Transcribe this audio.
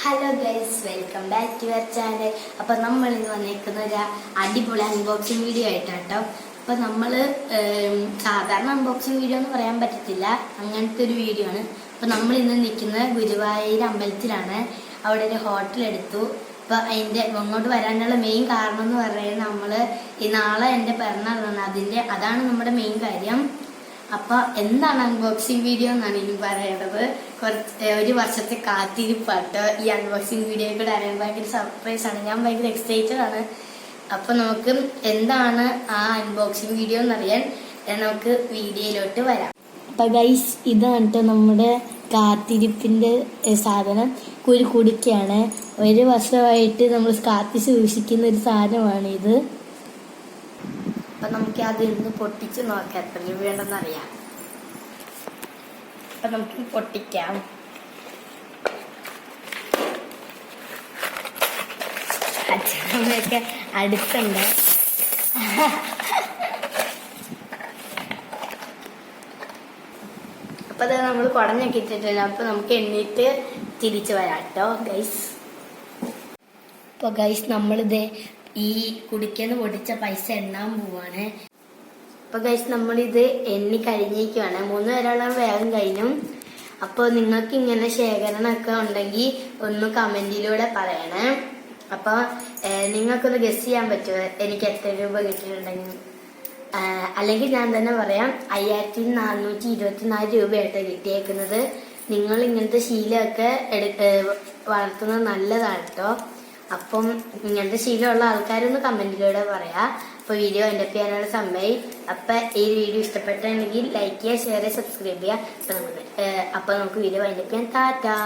Hello guys, welcome back to your channel. അപ്പോൾ നമ്മൾ ഇന്ന് വന്നിരിക്കുന്ന ഒരു അടിപൊളി അൺബോക്സിങ് വീഡിയോ ആയിട്ടാട്ടോ. അപ്പോൾ നമ്മൾ സാധാരണ അൺബോക്സിങ് വീഡിയോ എന്ന് പറയാൻ പറ്റത്തില്ല, അങ്ങനത്തെ ഒരു വീഡിയോ ആണ്. അപ്പോൾ നമ്മൾ ഇന്ന് നിൽക്കുന്നത് ഗുരുവായൂർ അമ്പലത്തിലാണ്. അവിടെ ഒരു ഹോട്ടൽ എടുത്തു. അപ്പോൾ അതിൻ്റെ അങ്ങോട്ട് വരാനുള്ള മെയിൻ കാരണം എന്ന് പറയുന്നത് നമ്മൾ ഈ നാളെ എൻ്റെ പിറന്നാളാണ്, അതാണ് നമ്മുടെ മെയിൻ കാര്യം. അപ്പോൾ എന്താണ് അൺബോക്സിങ് വീഡിയോ എന്നാണ് ഇനി പറയേണ്ടത്. ഒരു വർഷത്തെ കാത്തിരിപ്പാട്ടോ ഈ അൺബോക്സിങ് വീഡിയോ കൂടെ അറിയാൻ ഭയങ്കര സർപ്രൈസ് ആണ്. ഞാൻ ഭയങ്കര എക്സൈറ്റഡ് ആണ്. അപ്പോൾ നമുക്ക് എന്താണ് ആ അൺബോക്സിങ് വീഡിയോ എന്നറിയാൻ നമുക്ക് വീഡിയോയിലോട്ട് വരാം. അപ്പോൾ ഗൈസ്, ഇതാണ് കേട്ടോ നമ്മുടെ കാത്തിരിപ്പിൻ്റെ സാധനം. കുടിക്കുകയാണ്. ഒരു വർഷമായിട്ട് നമ്മൾ കാത്തി സൂക്ഷിക്കുന്ന ഒരു സാധനമാണ് ഇത്. അപ്പൊ നമുക്ക് അത് ഇന്ന് പൊട്ടിച്ച് നോക്കാം എത്ര രൂപ വേണ്ടെന്നറിയാം. അപ്പൊ നമുക്ക് പൊട്ടിക്കാം. അച്ഛനമ്മയൊക്കെ അടുത്തുണ്ട്. അപ്പൊ അത് നമ്മൾ കുടഞ്ഞൊക്കെ ഇട്ടിട്ടില്ല. അപ്പൊ നമുക്ക് എണ്ണീട്ട് തിരിച്ചു വരാം കേട്ടോ ഗൈസ്. അപ്പൊ ഗൈസ്, നമ്മളിത് ഈ കുടിക്കുന്ന പൊടിച്ച പൈസ എണ്ണാൻ പോവാണ്. അപ്പൊ ഗൈസ്, നമ്മളിത് എണ്ണി കഴിഞ്ഞേക്കുവാണ്. 3 പേരോളം വേഗം കഴിഞ്ഞു. അപ്പോൾ നിങ്ങൾക്ക് ഇങ്ങനെ ശേഖരണമൊക്കെ ഉണ്ടെങ്കിൽ ഒന്ന് കമന്റിലൂടെ പറയണേ. അപ്പോൾ നിങ്ങൾക്കൊന്ന് ഗസ് ചെയ്യാൻ പറ്റുമോ എനിക്ക് എത്ര രൂപ കിട്ടിയിട്ടുണ്ടെങ്കിൽ? അല്ലെങ്കിൽ ഞാൻ തന്നെ പറയാം, 5424 രൂപയായിട്ട് കിട്ടിയേക്കുന്നത്. നിങ്ങൾ ഇങ്ങനത്തെ ശീലമൊക്കെ വളർത്തുന്നത് നല്ലതാണ് കേട്ടോ. അപ്പം ഇങ്ങനത്തെ ശീലമുള്ള ആൾക്കാരൊന്ന് കമന്റിലൂടെ പറയാം. അപ്പോൾ വീഡിയോ എൻ്റെ ചെയ്യാനുള്ള സമയമായി. അപ്പം ഈ വീഡിയോ ഇഷ്ടപ്പെട്ടിട്ടുണ്ടെങ്കിൽ ലൈക്ക് ചെയ്യുക, ഷെയർ ചെയ്യുക, സബ്സ്ക്രൈബ് ചെയ്യുക. അപ്പോൾ നമുക്ക് വീഡിയോ എൻ്റെ ചെയ്യാൻ ടാറ്റാ.